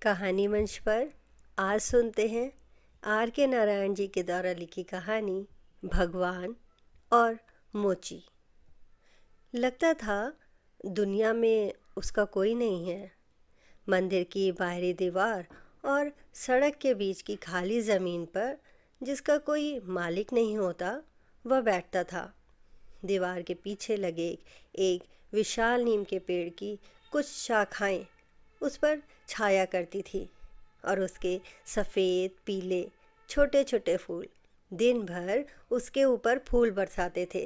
कहानी मंच पर आज सुनते हैं आर के नारायण जी के द्वारा लिखी कहानी भगवान और मोची। लगता था दुनिया में उसका कोई नहीं है। मंदिर की बाहरी दीवार और सड़क के बीच की खाली ज़मीन पर जिसका कोई मालिक नहीं होता वह बैठता था। दीवार के पीछे लगे एक विशाल नीम के पेड़ की कुछ शाखाएं उस पर छाया करती थी और उसके सफ़ेद पीले छोटे छोटे फूल दिन भर उसके ऊपर फूल बरसाते थे।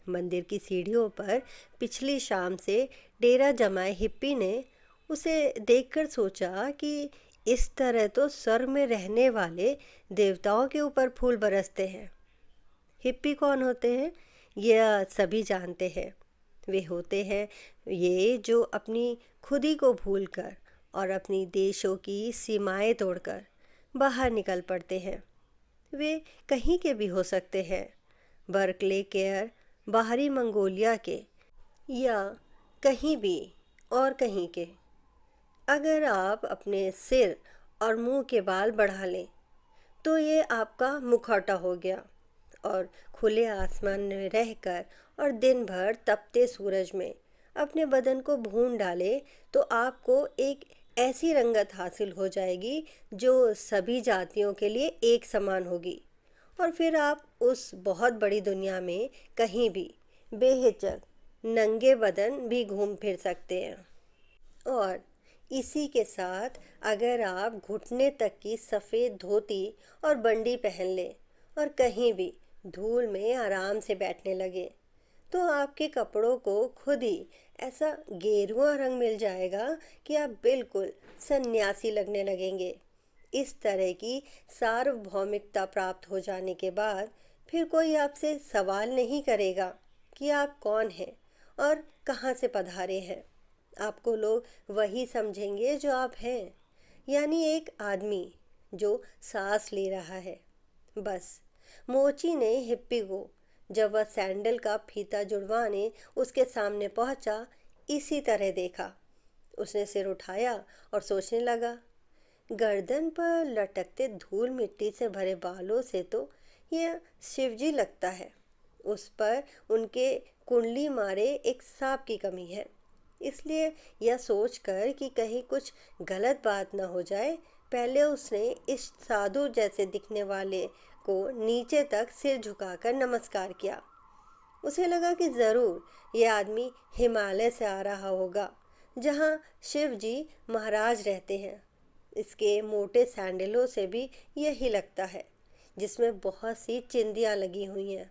मंदिर की सीढ़ियों पर पिछली शाम से डेरा जमाए हिप्पी ने उसे देखकर सोचा कि इस तरह तो स्वर्ग में रहने वाले देवताओं के ऊपर फूल बरसते हैं। हिप्पी कौन होते हैं यह सभी जानते हैं। वे होते हैं ये जो अपनी खुदी को भूलकर और अपनी देशों की सीमाएं तोड़कर बाहर निकल पड़ते हैं। वे कहीं के भी हो सकते हैं, बर्कले केयर बाहरी मंगोलिया के या कहीं भी और कहीं के। अगर आप अपने सिर और मुंह के बाल बढ़ा लें तो ये आपका मुखौटा हो गया और खुले आसमान में रहकर और दिन भर तपते सूरज में अपने बदन को भून डाले तो आपको एक ऐसी रंगत हासिल हो जाएगी जो सभी जातियों के लिए एक समान होगी। और फिर आप उस बहुत बड़ी दुनिया में कहीं भी बेहिचक नंगे बदन भी घूम फिर सकते हैं। और इसी के साथ अगर आप घुटने तक की सफ़ेद धोती और बंडी पहन लें और कहीं भी धूल में आराम से बैठने लगे तो आपके कपड़ों को खुद ही ऐसा गेरुआ रंग मिल जाएगा कि आप बिल्कुल सन्यासी लगने लगेंगे। इस तरह की सार्वभौमिकता प्राप्त हो जाने के बाद फिर कोई आपसे सवाल नहीं करेगा कि आप कौन हैं और कहाँ से पधारे हैं। आपको लोग वही समझेंगे जो आप हैं, यानी एक आदमी जो सांस ले रहा है। बस मोची ने हिप्पी को जब वह सैंडल का फीता जुड़वाने उसके सामने पहुंचा इसी तरह देखा। उसने सिर उठाया और सोचने लगा, गर्दन पर लटकते धूल मिट्टी से भरे बालों से तो यह शिवजी लगता है। उस पर उनके कुंडली मारे एक सांप की कमी है। इसलिए यह सोचकर कि कहीं कुछ गलत बात न हो जाए पहले उसने इस साधु जैसे दिखने वाले को नीचे तक सिर झुकाकर नमस्कार किया। उसे लगा कि ज़रूर यह आदमी हिमालय से आ रहा होगा जहाँ शिव जी महाराज रहते हैं। इसके मोटे सैंडलों से भी यही लगता है जिसमें बहुत सी चिंदियाँ लगी हुई हैं।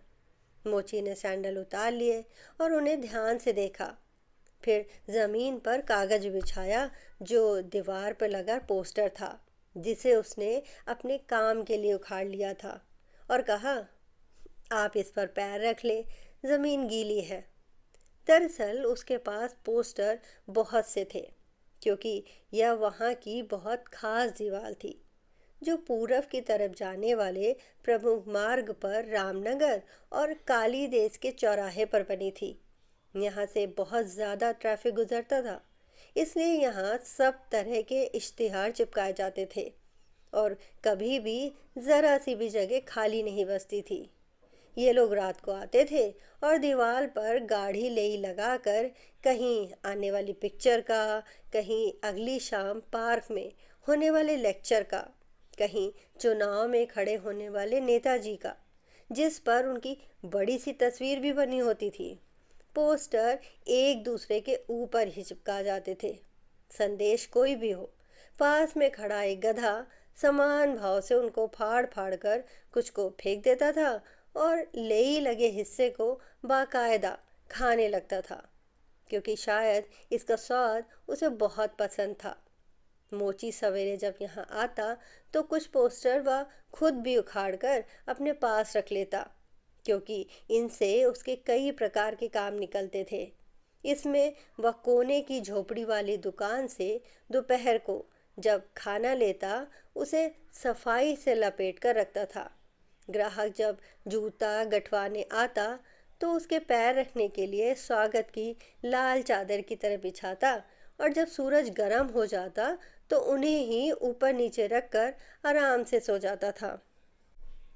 मोची ने सैंडल उतार लिए और उन्हें ध्यान से देखा। फिर ज़मीन पर कागज बिछाया जो दीवार पर लगा पोस्टर था जिसे उसने अपने काम के लिए उखाड़ लिया था और कहा, आप इस पर पैर रख लें, ज़मीन गीली है। दरअसल उसके पास पोस्टर बहुत से थे क्योंकि यह वहाँ की बहुत खास दीवार थी जो पूरब की तरफ जाने वाले प्रमुख मार्ग पर रामनगर और काली देश के चौराहे पर बनी थी। यहाँ से बहुत ज़्यादा ट्रैफिक गुजरता था, इसलिए यहाँ सब तरह के इश्तिहार चिपकाए जाते थे और कभी भी ज़रा सी भी जगह खाली नहीं बचती थी। ये लोग रात को आते थे और दीवार पर गाढ़ी लेई लगाकर कहीं आने वाली पिक्चर का, कहीं अगली शाम पार्क में होने वाले लेक्चर का, कहीं चुनाव में खड़े होने वाले नेताजी का, जिस पर उनकी बड़ी सी तस्वीर भी बनी होती थी। पोस्टर एक दूसरे के ऊपर ही चिपका जाते थे। संदेश कोई भी हो, पास में खड़ा एक गधा समान भाव से उनको फाड़ फाड़ कर कुछ को फेंक देता था और लेई लगे हिस्से को बाकायदा खाने लगता था क्योंकि शायद इसका स्वाद उसे बहुत पसंद था। मोची सवेरे जब यहाँ आता तो कुछ पोस्टर वह खुद भी उखाड़ कर अपने पास रख लेता क्योंकि इनसे उसके कई प्रकार के काम निकलते थे। इसमें वह कोने की झोपड़ी वाली दुकान से दोपहर को जब खाना लेता उसे सफाई से लपेट कर रखता था। ग्राहक जब जूता गठवाने आता तो उसके पैर रखने के लिए स्वागत की लाल चादर की तरह बिछाता और जब सूरज गर्म हो जाता तो उन्हें ही ऊपर नीचे रखकर आराम से सो जाता था।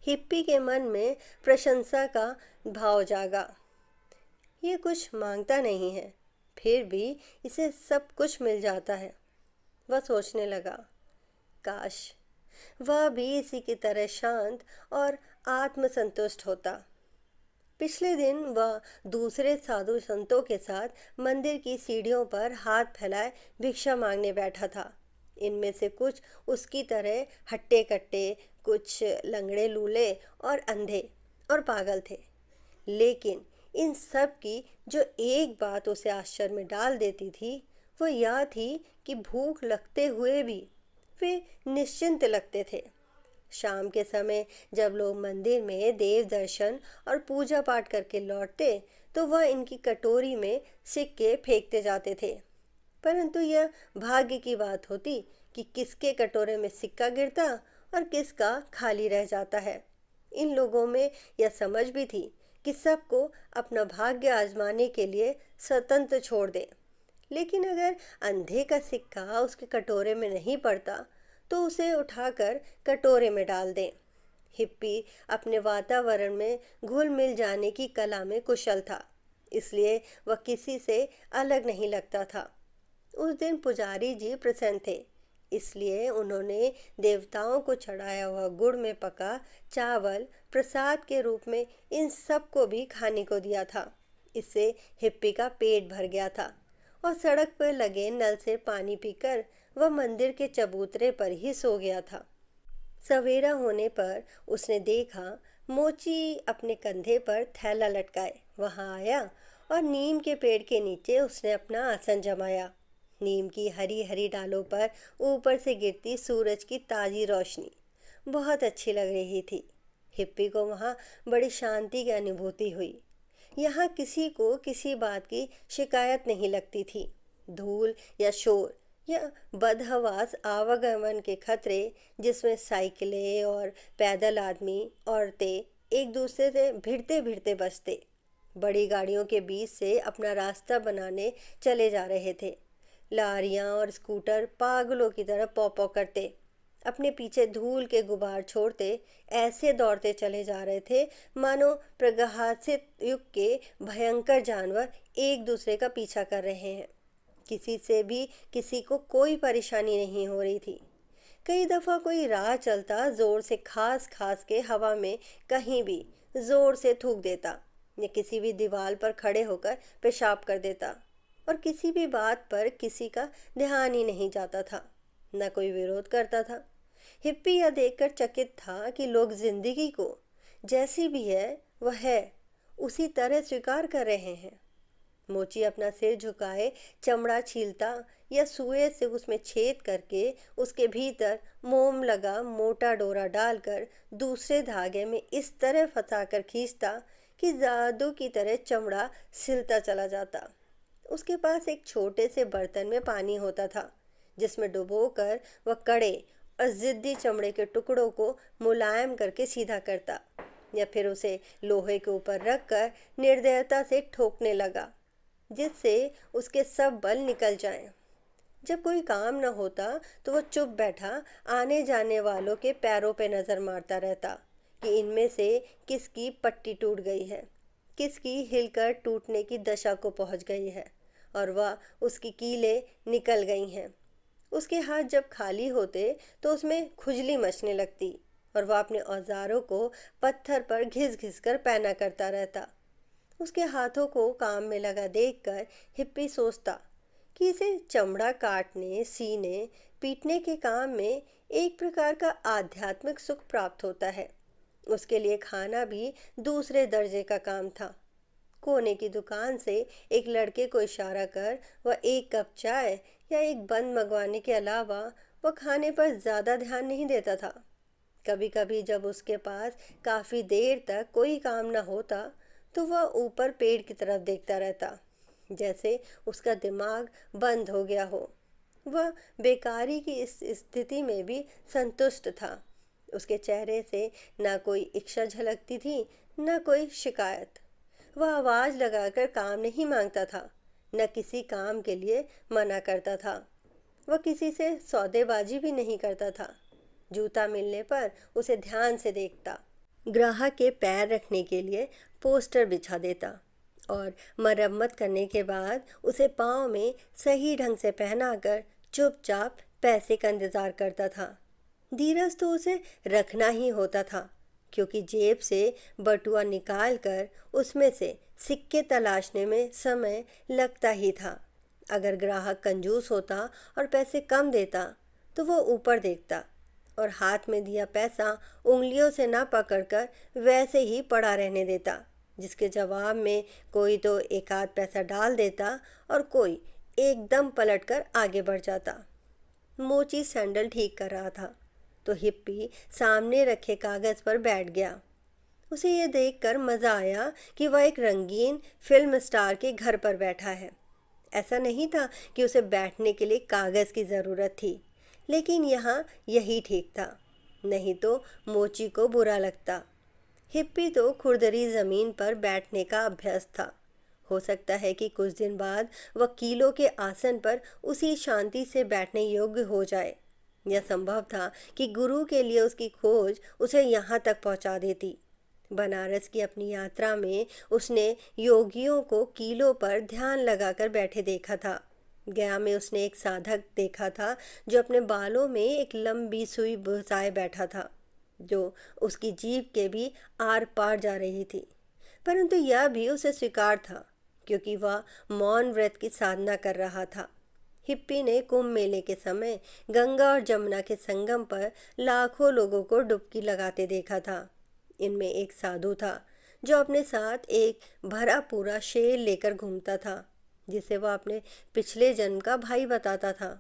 हिप्पी के मन में प्रशंसा का भाव जागा। ये कुछ मांगता नहीं है, फिर भी इसे सब कुछ मिल जाता है। वह सोचने लगा, काश वह भी इसी की तरह शांत और आत्मसंतुष्ट होता। पिछले दिन वह दूसरे साधु संतों के साथ मंदिर की सीढ़ियों पर हाथ फैलाए भिक्षा मांगने बैठा था। इनमें से कुछ उसकी तरह हट्टे कट्टे, कुछ लंगड़े लूले और अंधे और पागल थे। लेकिन इन सब की जो एक बात उसे आश्चर्य में डाल देती थी, वो यह थी कि भूख लगते हुए भी वे निश्चिंत लगते थे। शाम के समय जब लोग मंदिर में देव दर्शन और पूजा पाठ करके लौटते, तो वह इनकी कटोरी में सिक्के फेंकते जाते थे। परंतु यह भाग्य की बात होती कि किसके कटोरे में सिक्का गिरता और किसका खाली रह जाता है। इन लोगों में यह समझ भी थी कि सबको अपना भाग्य आजमाने के लिए स्वतंत्र छोड़ दें। लेकिन अगर अंधे का सिक्का उसके कटोरे में नहीं पड़ता, तो उसे उठाकर कटोरे में डाल दें। हिप्पी अपने वातावरण में घुल मिल जाने की कला में कुशल था, इसलिए वह किसी से अलग नहीं लगता था। उस दिन पुजारी जी प्रसन्न थे, इसलिए उन्होंने देवताओं को चढ़ाया हुआ गुड़ में पका चावल प्रसाद के रूप में इन सबको भी खाने को दिया था। इससे हिप्पी का पेट भर गया था और सड़क पर लगे नल से पानी पीकर वह मंदिर के चबूतरे पर ही सो गया था। सवेरा होने पर उसने देखा मोची अपने कंधे पर थैला लटकाए वहां आया और नीम के पेड़ के नीचे उसने अपना आसन जमाया। नीम की हरी हरी डालों पर ऊपर से गिरती सूरज की ताजी रोशनी बहुत अच्छी लग रही थी। हिप्पी को वहाँ बड़ी शांति की अनुभूति हुई। यहाँ किसी को किसी बात की शिकायत नहीं लगती थी। धूल या शोर या बदहवास आवागमन के खतरे, जिसमें साइकिलें और पैदल आदमी औरतें एक दूसरे से भिड़ते भिड़ते बचते, बड़ी गाड़ियों के बीच से अपना रास्ता बनाने चले जा रहे थे। लारियां और स्कूटर पागलों की तरह पौ पौ करते, अपने पीछे धूल के गुबार छोड़ते ऐसे दौड़ते चले जा रहे थे मानो प्रगासित युग के भयंकर जानवर एक दूसरे का पीछा कर रहे हैं। किसी से भी किसी को कोई परेशानी नहीं हो रही थी। कई दफ़ा कोई राह चलता जोर से खास खास के हवा में कहीं भी जोर से थूक देता या किसी भी दीवार पर खड़े होकर पेशाब कर देता, और किसी भी बात पर किसी का ध्यान ही नहीं जाता था, न कोई विरोध करता था। हिप्पी यह देखकर चकित था कि लोग जिंदगी को जैसी भी है वह है उसी तरह स्वीकार कर रहे हैं। मोची अपना सिर झुकाए चमड़ा छीलता या सुए से उसमें छेद करके उसके भीतर मोम लगा मोटा डोरा डालकर दूसरे धागे में इस तरह फंसाकर खींचता कि जादू की तरह चमड़ा सिलता चला जाता। उसके पास एक छोटे से बर्तन में पानी होता था, जिसमें डुबोकर वह कड़े और जिद्दी चमड़े के टुकड़ों को मुलायम करके सीधा करता, या फिर उसे लोहे के ऊपर रखकर निर्दयता से ठोकने लगा, जिससे उसके सब बल निकल जाएं। जब कोई काम न होता तो वह चुप बैठा आने जाने वालों के पैरों पे नज़र मारता रहता कि इनमें से किसकी पट्टी टूट गई है, किसकी हिलकर टूटने की दशा को पहुंच गई है और वह उसकी कीलें निकल गई हैं। उसके हाथ जब खाली होते तो उसमें खुजली मचने लगती और वह अपने औजारों को पत्थर पर घिस घिस कर पैना करता रहता। उसके हाथों को काम में लगा देखकर हिप्पी सोचता कि इसे चमड़ा काटने, सीने, पीटने के काम में एक प्रकार का आध्यात्मिक सुख प्राप्त होता है। उसके लिए खाना भी दूसरे दर्जे का काम था। कोने की दुकान से एक लड़के को इशारा कर वह एक कप चाय या एक बंद मंगवाने के अलावा वह खाने पर ज़्यादा ध्यान नहीं देता था। कभी कभी जब उसके पास काफ़ी देर तक कोई काम न होता, तो वह ऊपर पेड़ की तरफ देखता रहता, जैसे उसका दिमाग बंद हो गया हो। वह बेकारी की इस स्थिति में भी संतुष्ट था। उसके चेहरे से न कोई इच्छा झलकती थी, न कोई शिकायत। वह आवाज़ लगाकर काम नहीं मांगता था, न किसी काम के लिए मना करता था। वह किसी से सौदेबाजी भी नहीं करता था। जूता मिलने पर उसे ध्यान से देखता, ग्राहक के पैर रखने के लिए पोस्टर बिछा देता और मरम्मत करने के बाद उसे पाँव में सही ढंग से पहनाकर चुपचाप पैसे का इंतज़ार करता था। धीरज तो उसे रखना ही होता था, क्योंकि जेब से बटुआ निकाल कर उसमें से सिक्के तलाशने में समय लगता ही था। अगर ग्राहक कंजूस होता और पैसे कम देता तो वो ऊपर देखता और हाथ में दिया पैसा उंगलियों से ना पकड़कर वैसे ही पड़ा रहने देता, जिसके जवाब में कोई तो एक आध पैसा डाल देता और कोई एकदम पलटकर आगे बढ़ जाता। मोची सैंडल ठीक कर रहा था तो हिप्पी सामने रखे कागज़ पर बैठ गया। उसे ये देखकर मज़ा आया कि वह एक रंगीन फिल्म स्टार के घर पर बैठा है। ऐसा नहीं था कि उसे बैठने के लिए कागज़ की ज़रूरत थी, लेकिन यहाँ यही ठीक था, नहीं तो मोची को बुरा लगता। हिप्पी तो खुरदरी ज़मीन पर बैठने का अभ्यस्त था। हो सकता है कि कुछ दिन बाद वकीलों के आसन पर उसी शांति से बैठने योग्य हो जाए। यह संभव था कि गुरु के लिए उसकी खोज उसे यहाँ तक पहुँचा देती। बनारस की अपनी यात्रा में उसने योगियों को कीलों पर ध्यान लगाकर बैठे देखा था। गया में उसने एक साधक देखा था जो अपने बालों में एक लंबी सुई घुसाए बैठा था, जो उसकी जीभ के भी आर पार जा रही थी। परंतु यह भी उसे स्वीकार था, क्योंकि वह मौन व्रत की साधना कर रहा था। हिप्पी ने कुंभ मेले के समय गंगा और जमुना के संगम पर लाखों लोगों को डुबकी लगाते देखा था। इनमें एक साधु था जो अपने साथ एक भरा पूरा शेर लेकर घूमता था, जिसे वह अपने पिछले जन्म का भाई बताता था।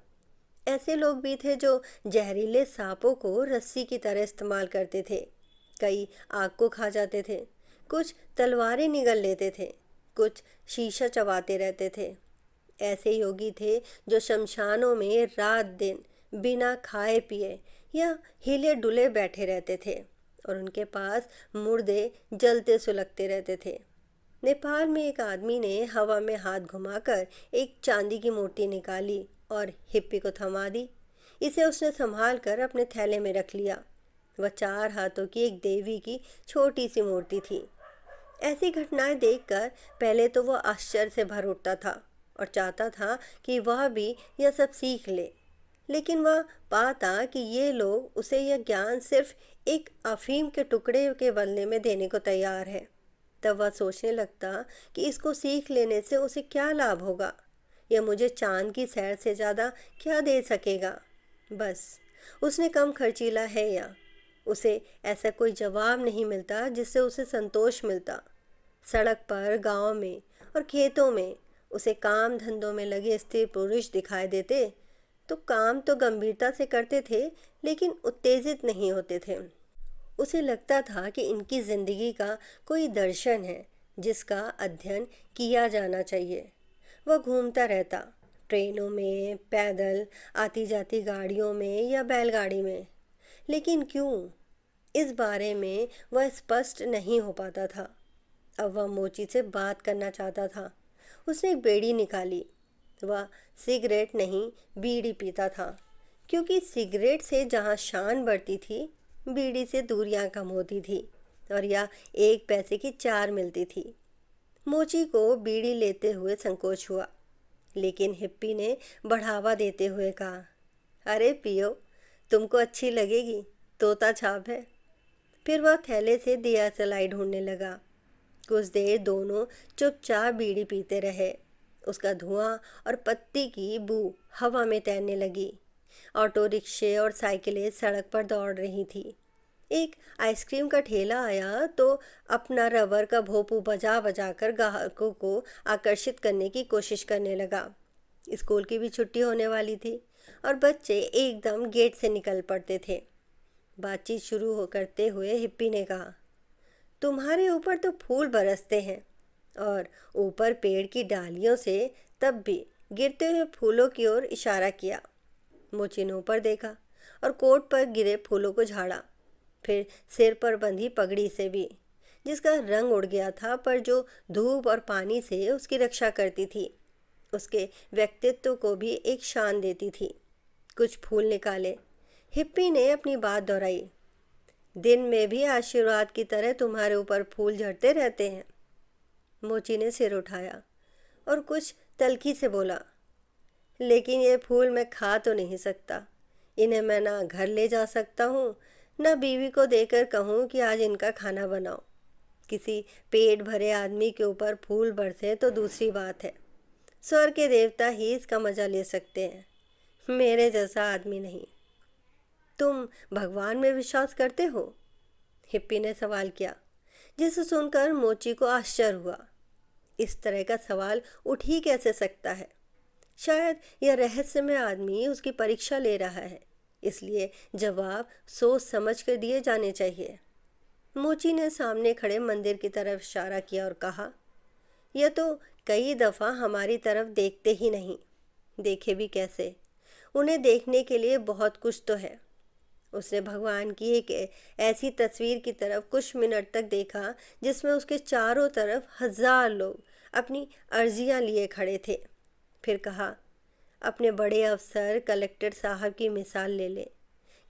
ऐसे लोग भी थे जो जहरीले सांपों को रस्सी की तरह इस्तेमाल करते थे। कई आग को खा जाते थे, कुछ तलवारें निगल लेते थे, कुछ शीशा चबाते रहते थे। ऐसे योगी थे जो शमशानों में रात दिन बिना खाए पिए या हिले डुले बैठे रहते थे और उनके पास मुर्दे जलते सुलगते रहते थे। नेपाल में एक आदमी ने हवा में हाथ घुमाकर एक चांदी की मूर्ति निकाली और हिप्पी को थमा दी। इसे उसने संभाल कर अपने थैले में रख लिया। वह 4 हाथों की एक देवी की छोटी सी मूर्ति थी। ऐसी घटनाएं देखकर पहले तो वह आश्चर्य से भर उठता था और चाहता था कि वह भी यह सब सीख ले, लेकिन वह पाता कि ये लोग उसे यह ज्ञान सिर्फ एक अफीम के टुकड़े के बदले में देने को तैयार है। तब वह सोचने लगता कि इसको सीख लेने से उसे क्या लाभ होगा, यह मुझे चांद की सैर से ज़्यादा क्या दे सकेगा। बस उसने कम खर्चीला है या उसे ऐसा कोई जवाब नहीं मिलता जिससे उसे संतोष मिलता। सड़क पर, गांव में और खेतों में उसे काम धंधों में लगे स्त्री पुरुष दिखाई देते तो काम तो गंभीरता से करते थे, लेकिन उत्तेजित नहीं होते थे। उसे लगता था कि इनकी जिंदगी का कोई दर्शन है जिसका अध्ययन किया जाना चाहिए। वह घूमता रहता, ट्रेनों में, पैदल आती जाती गाड़ियों में या बैलगाड़ी में, लेकिन क्यों, इस बारे में वह स्पष्ट नहीं हो पाता था। अब वह मोची से बात करना चाहता था। उसने एक बीड़ी निकाली। वह सिगरेट नहीं, बीड़ी पीता था, क्योंकि सिगरेट से जहाँ शान बढ़ती थी, बीड़ी से दूरियां कम होती थी और या 1 पैसे की 4 मिलती थी। मोची को बीड़ी लेते हुए संकोच हुआ, लेकिन हिप्पी ने बढ़ावा देते हुए कहा, अरे पियो, तुमको अच्छी लगेगी, तोता छाप है। फिर वह थैले से दिया सलाई ढूंढने लगा। कुछ देर दोनों चुपचाप बीड़ी पीते रहे। उसका धुआं और पत्ती की बू हवा में तैरने लगी। ऑटो रिक्शे और साइकिलें सड़क पर दौड़ रही थी। एक आइसक्रीम का ठेला आया तो अपना रबर का भोंपू बजा बजा कर ग्राहकों को आकर्षित करने की कोशिश करने लगा। स्कूल की भी छुट्टी होने वाली थी और बच्चे एकदम गेट से निकल पड़ते थे। बातचीत शुरू करते हुए हिप्पी ने कहा, तुम्हारे ऊपर तो फूल बरसते हैं और ऊपर पेड़ की डालियों से तब भी गिरते हुए फूलों की ओर इशारा किया। मोची ने ऊपर देखा और कोट पर गिरे फूलों को झाड़ा, फिर सिर पर बंधी पगड़ी से भी, जिसका रंग उड़ गया था पर जो धूप और पानी से उसकी रक्षा करती थी, उसके व्यक्तित्व को भी एक शान देती थी। कुछ फूल निकाले। हिप्पी ने अपनी बात दोहराई। दिन में भी आशीर्वाद की तरह तुम्हारे ऊपर फूल झड़ते रहते हैं। मोची ने सिर उठाया और कुछ तल्खी से बोला, लेकिन ये फूल मैं खा तो नहीं सकता। इन्हें मैं ना घर ले जा सकता हूँ, ना बीवी को देकर कहूँ कि आज इनका खाना बनाओ। किसी पेट भरे आदमी के ऊपर फूल बरसे तो दूसरी बात है, स्वर्ग के देवता ही इसका मजा ले सकते हैं, मेरे जैसा आदमी नहीं। तुम भगवान में विश्वास करते हो? हिप्पी ने सवाल किया, जिसे सुनकर मोची को आश्चर्य हुआ। इस तरह का सवाल उठ ही कैसे सकता है? शायद यह रहस्यमय आदमी उसकी परीक्षा ले रहा है, इसलिए जवाब सोच समझ कर दिए जाने चाहिए। मोची ने सामने खड़े मंदिर की तरफ इशारा किया और कहा, यह तो कई दफ़ा हमारी तरफ देखते ही नहीं। देखे भी कैसे? उन्हें देखने के लिए बहुत कुछ तो है। उसने भगवान की एक ऐसी तस्वीर की तरफ कुछ मिनट तक देखा जिसमें उसके चारों तरफ 1000 लोग अपनी अर्जियां लिए खड़े थे। फिर कहा, अपने बड़े अफसर कलेक्टर साहब की मिसाल ले ले।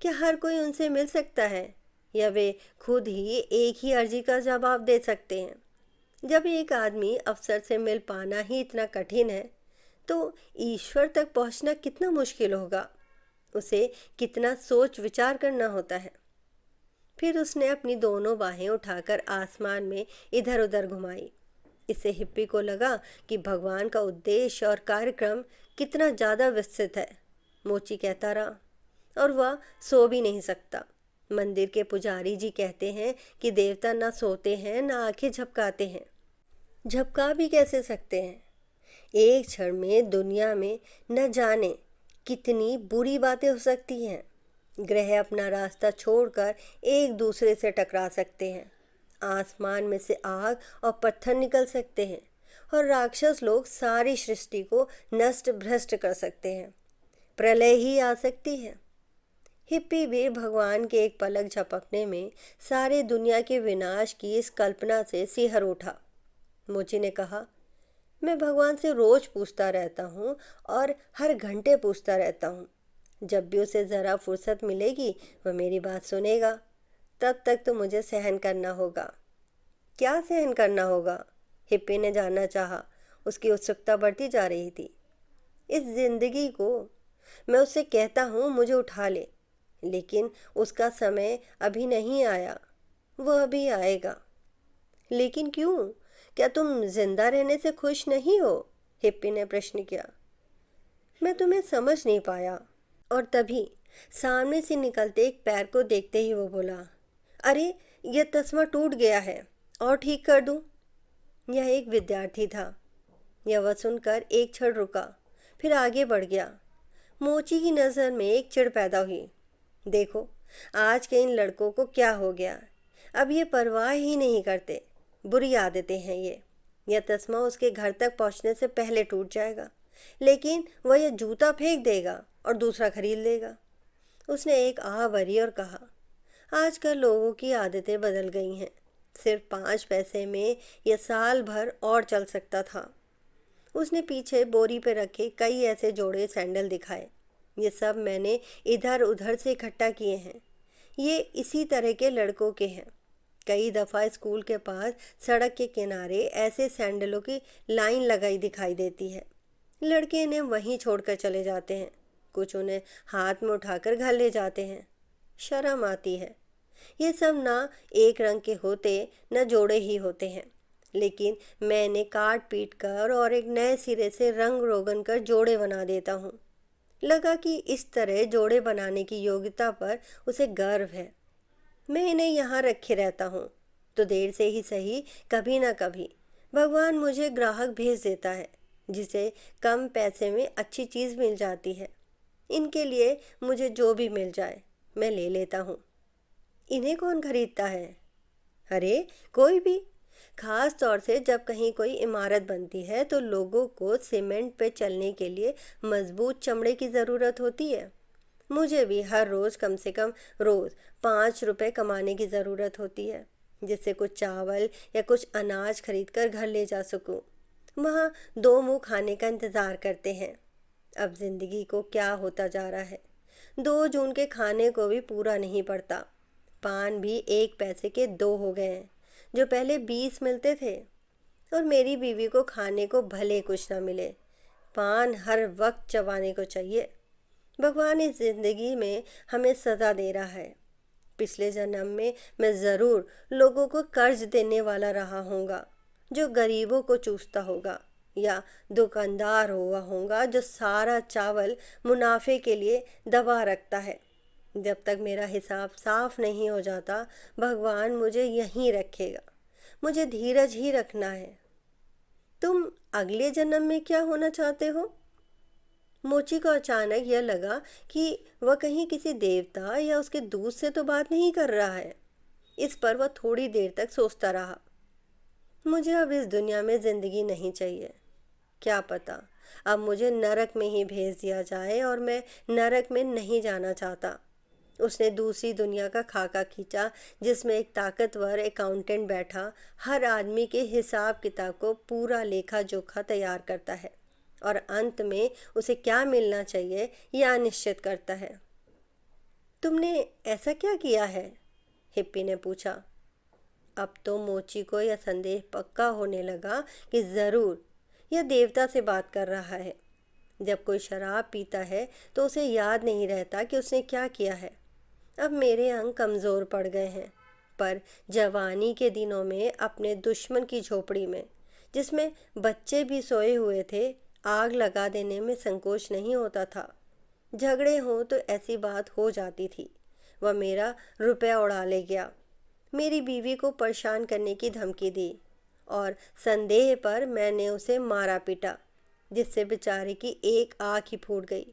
क्या हर कोई उनसे मिल सकता है, या वे खुद ही एक ही अर्जी का जवाब दे सकते हैं? जब एक आदमी अफसर से मिल पाना ही इतना कठिन है, तो ईश्वर तक पहुंचना कितना मुश्किल होगा। उसे कितना सोच विचार करना होता है। फिर उसने अपनी दोनों बाहें उठाकर आसमान में इधर उधर घुमाई। इससे हिप्पी को लगा कि भगवान का उद्देश्य और कार्यक्रम कितना ज़्यादा विस्तृत है। मोची कहता रहा और वह सो भी नहीं सकता। मंदिर के पुजारी जी कहते हैं कि देवता ना सोते हैं ना आंखें झपकाते हैं। झपका भी कैसे सकते हैं? एक क्षण में दुनिया में न जाने कितनी बुरी बातें हो सकती हैं। ग्रह अपना रास्ता छोड़कर एक दूसरे से टकरा सकते हैं। आसमान में से आग और पत्थर निकल सकते हैं और राक्षस लोग सारी सृष्टि को नष्ट भ्रष्ट कर सकते हैं। प्रलय ही आ सकती है। हिप्पी भी भगवान के एक पलक झपकने में सारे दुनिया के विनाश की इस कल्पना से सिहर उठा। मोची ने कहा, मैं भगवान से रोज पूछता रहता हूँ और हर घंटे पूछता रहता हूँ। जब भी उसे ज़रा फुर्सत मिलेगी वह मेरी बात सुनेगा। तब तक तो मुझे सहन करना होगा। क्या सहन करना होगा? हिप्पी ने जानना चाहा। उसकी उत्सुकता बढ़ती जा रही थी। इस जिंदगी को। मैं उससे कहता हूँ मुझे उठा ले, लेकिन उसका समय अभी नहीं आया। वह अभी आएगा। लेकिन क्यों? क्या तुम जिंदा रहने से खुश नहीं हो? हिप्पी ने प्रश्न किया। मैं तुम्हें समझ नहीं पाया। और तभी सामने से निकलते एक पैर को देखते ही वो बोला, अरे यह तस्मा टूट गया है, और ठीक कर दूं? यह एक विद्यार्थी था। यह वह सुनकर एक क्षण रुका, फिर आगे बढ़ गया। मोची की नज़र में एक चिढ़ पैदा हुई। देखो आज के इन लड़कों को क्या हो गया, अब ये परवाह ही नहीं करते। बुरी आदतें हैं ये। यह तस्मा उसके घर तक पहुंचने से पहले टूट जाएगा, लेकिन वह यह जूता फेंक देगा और दूसरा खरीद लेगा। उसने एक आह भरी और कहा, आजकल लोगों की आदतें बदल गई हैं। सिर्फ 5 पैसे में यह साल भर और चल सकता था। उसने पीछे बोरी पे रखे कई ऐसे जोड़े सैंडल दिखाए। ये सब मैंने इधर उधर से इकट्ठा किए हैं। ये इसी तरह के लड़कों के हैं। कई दफ़ा स्कूल के पास सड़क के किनारे ऐसे सैंडलों की लाइन लगाई दिखाई देती है। लड़के इन्हें वहीं छोड़कर चले जाते हैं। कुछ उन्हें हाथ में उठाकर घर ले जाते हैं। शर्म आती है। ये सब ना एक रंग के होते न जोड़े ही होते हैं, लेकिन मैं इन्हें काट पीट कर और एक नए सिरे से रंग रोगन कर जोड़े बना देता हूँ। लगा कि इस तरह जोड़े बनाने की योग्यता पर उसे गर्व है। मैं इन्हें यहाँ रखे रहता हूँ, तो देर से ही सही कभी ना कभी भगवान मुझे ग्राहक भेज देता है, जिसे कम पैसे में अच्छी चीज़ मिल जाती है। इनके लिए मुझे जो भी मिल जाए मैं ले लेता हूँ। इन्हें कौन खरीदता है? अरे कोई भी। खास तौर से जब कहीं कोई इमारत बनती है तो लोगों को सीमेंट पे चलने के लिए मजबूत चमड़े की ज़रूरत होती है। मुझे भी हर रोज़ कम से कम रोज़ 5 रुपए कमाने की ज़रूरत होती है, जिससे कुछ चावल या कुछ अनाज खरीद कर घर ले जा सकूं। वहाँ 2 मुंह खाने का इंतज़ार करते हैं। अब ज़िंदगी को क्या होता जा रहा है, 2 जून के खाने को भी पूरा नहीं पड़ता। पान भी 1 पैसे के 2 हो गए हैं, जो पहले 20 मिलते थे। और मेरी बीवी को खाने को भले कुछ ना मिले, पान हर वक्त चबाने को चाहिए। भगवान इस जिंदगी में हमें सज़ा दे रहा है। पिछले जन्म में मैं ज़रूर लोगों को कर्ज देने वाला रहा होऊंगा, जो गरीबों को चूसता होगा, या दुकानदार हुआ होगा जो सारा चावल मुनाफे के लिए दबा रखता है। जब तक मेरा हिसाब साफ नहीं हो जाता, भगवान मुझे यहीं रखेगा। मुझे धीरज ही रखना है। तुम अगले जन्म में क्या होना चाहते हो? मोची को अचानक यह लगा कि वह कहीं किसी देवता या उसके दूत से तो बात नहीं कर रहा है। इस पर वह थोड़ी देर तक सोचता रहा। मुझे अब इस दुनिया में ज़िंदगी नहीं चाहिए। क्या पता अब मुझे नरक में ही भेज दिया जाए, और मैं नरक में नहीं जाना चाहता। उसने दूसरी दुनिया का खाका खींचा, जिसमें एक ताकतवर अकाउंटेंट बैठा हर आदमी के हिसाब किताब को पूरा लेखा जोखा तैयार करता है, और अंत में उसे क्या मिलना चाहिए यह निश्चित करता है। तुमने ऐसा क्या किया है? हिप्पी ने पूछा। अब तो मोची को यह संदेह पक्का होने लगा कि ज़रूर यह देवता से बात कर रहा है। जब कोई शराब पीता है तो उसे याद नहीं रहता कि उसने क्या किया है। अब मेरे अंग कमज़ोर पड़ गए हैं, पर जवानी के दिनों में अपने दुश्मन की झोपड़ी में, जिसमें बच्चे भी सोए हुए थे, आग लगा देने में संकोच नहीं होता था। झगड़े हों तो ऐसी बात हो जाती थी। वह मेरा रुपया उड़ा ले गया, मेरी बीवी को परेशान करने की धमकी दी, और संदेह पर मैंने उसे मारा पीटा, जिससे बेचारे की एक आँख ही फूट गई।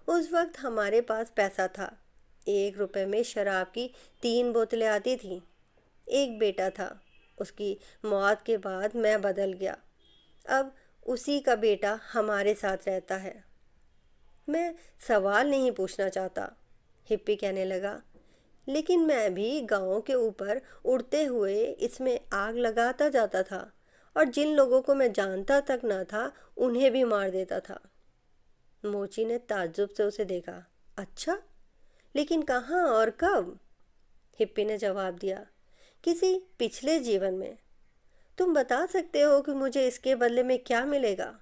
उस वक्त हमारे पास पैसा था। 1 रुपये में शराब की 3 बोतलें आती थीं। एक बेटा था, उसकी मौत के बाद मैं बदल गया। अब उसी का बेटा हमारे साथ रहता है। मैं सवाल नहीं पूछना चाहता, हिप्पी कहने लगा, लेकिन मैं भी गांव के ऊपर उड़ते हुए इसमें आग लगाता जाता था, और जिन लोगों को मैं जानता तक न था उन्हें भी मार देता था। मोची ने ताज्जुब से उसे देखा। अच्छा, लेकिन कहाँ और कब? हिप्पी ने जवाब दिया, किसी पिछले जीवन में। तुम बता सकते हो कि मुझे इसके बदले में क्या मिलेगा?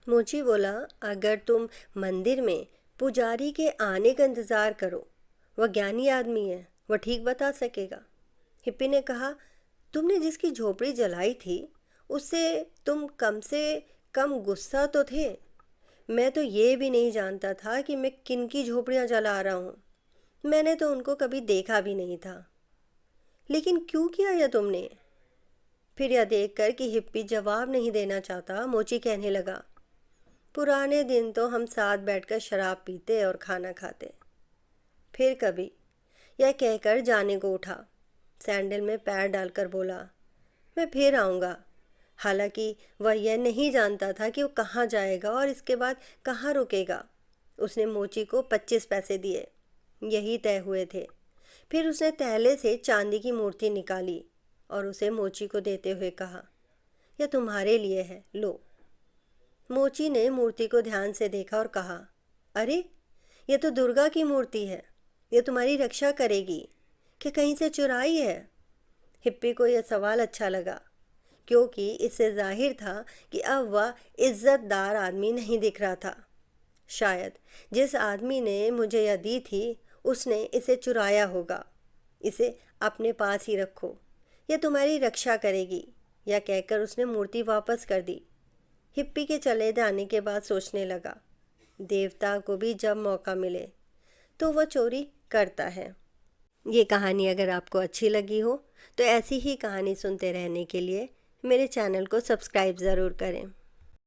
मोची बोला, अगर तुम मंदिर में पुजारी के आने का इंतज़ार करो, वह ज्ञानी आदमी है, वह ठीक बता सकेगा। हिप्पी ने कहा, तुमने जिसकी झोपड़ी जलाई थी उससे तुम कम से कम गुस्सा तो थे। मैं तो ये भी नहीं जानता था कि मैं किन की झोपड़ियाँ जला रहा हूँ। मैंने तो उनको कभी देखा भी नहीं था। लेकिन क्यों किया यह तुमने? फिर यह देखकर कि हिप्पी जवाब नहीं देना चाहता, मोची कहने लगा, पुराने दिन तो हम साथ बैठकर शराब पीते और खाना खाते। फिर कभी, यह कहकर जाने को उठा। सैंडल में पैर डालकर बोला, मैं फिर आऊँगा। हालांकि वह यह नहीं जानता था कि वो कहाँ जाएगा और इसके बाद कहाँ रुकेगा। उसने मोची को 25 पैसे दिए, यही तय हुए थे। फिर उसने थैले से चांदी की मूर्ति निकाली और उसे मोची को देते हुए कहा, यह तुम्हारे लिए है, लो। मोची ने मूर्ति को ध्यान से देखा और कहा, अरे, यह तो दुर्गा की मूर्ति है, यह तुम्हारी रक्षा करेगी कि कहीं से चुराई है? हिप्पी को यह सवाल अच्छा लगा, क्योंकि इससे जाहिर था कि अब वह इज्जतदार आदमी नहीं दिख रहा था। शायद जिस आदमी ने मुझे यह दी थी उसने इसे चुराया होगा। इसे अपने पास ही रखो, यह तुम्हारी रक्षा करेगी। यह कहकर उसने मूर्ति वापस कर दी। हिप्पी के चले जाने के बाद सोचने लगा, देवता को भी जब मौका मिले तो वह चोरी करता है। ये कहानी अगर आपको अच्छी लगी हो तो ऐसी ही कहानी सुनते रहने के लिए मेरे चैनल को सब्सक्राइब ज़रूर करें।